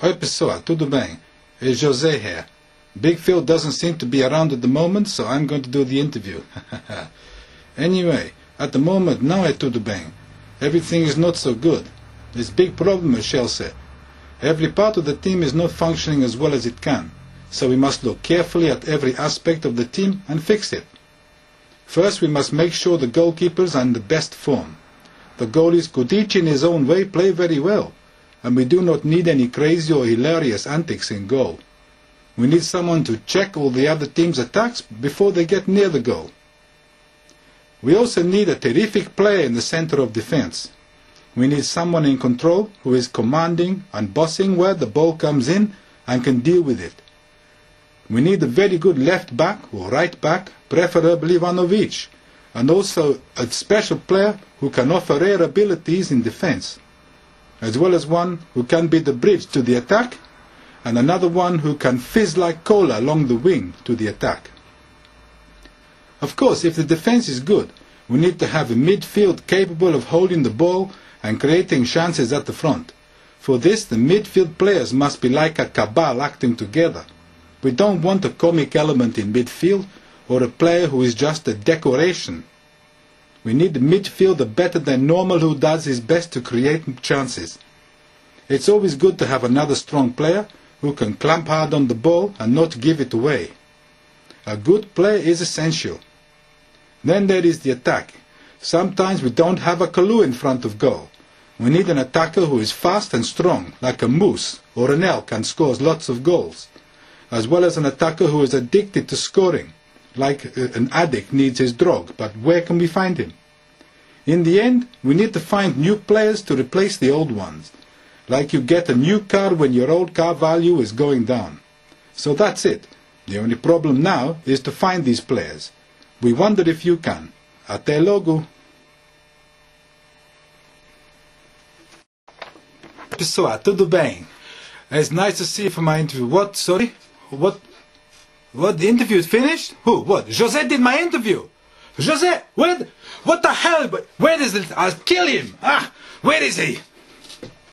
Oi pessoal, tudo bem? It's José here. Big Phil doesn't seem to be around at the moment, so I'm going to do the interview. Anyway, at the moment não é tudo bem. Everything is not so good. There's big problem, as Shell said. Every part of the team is not functioning as well as it can, so we must look carefully at every aspect of the team and fix it. First, we must make sure the goalkeepers are in the best form. The goalies could each in his own way play very well, and we do not need any crazy or hilarious antics in goal. We need someone to check all the other team's attacks before they get near the goal. We also need a terrific player in the center of defense. We need someone in control who is commanding and bossing where the ball comes in and can deal with it. We need a very good left back or right back, preferably one of each, and also a special player who can offer rare abilities in defense, as well as one who can be the bridge to the attack, and another one who can fizz like cola along the wing to the attack. Of course, if the defense is good, we need to have a midfield capable of holding the ball and creating chances at the front. For this, the midfield players must be like a cabal acting together. We don't want a comic element in midfield or a player who is just a decoration. We need a midfielder better than normal who does his best to create chances. It's always good to have another strong player who can clamp hard on the ball and not give it away. A good player is essential. Then there is the attack. Sometimes we don't have a clue in front of goal. We need an attacker who is fast and strong, like a moose or an elk, and scores lots of goals, as well as an attacker who is addicted to scoring, like an addict needs his drug, but where can we find him? In the end, we need to find new players to replace the old ones, like you get a new car when your old car value is going down. So that's it. The only problem now is to find these players. We wonder if you can. Até logo! Pessoal, tudo bem? It's nice to see you for my interview. What? Sorry? What? The interview is finished? Who? What? José did my interview! José! What the hell? Where is it? I'll kill him! Where is he?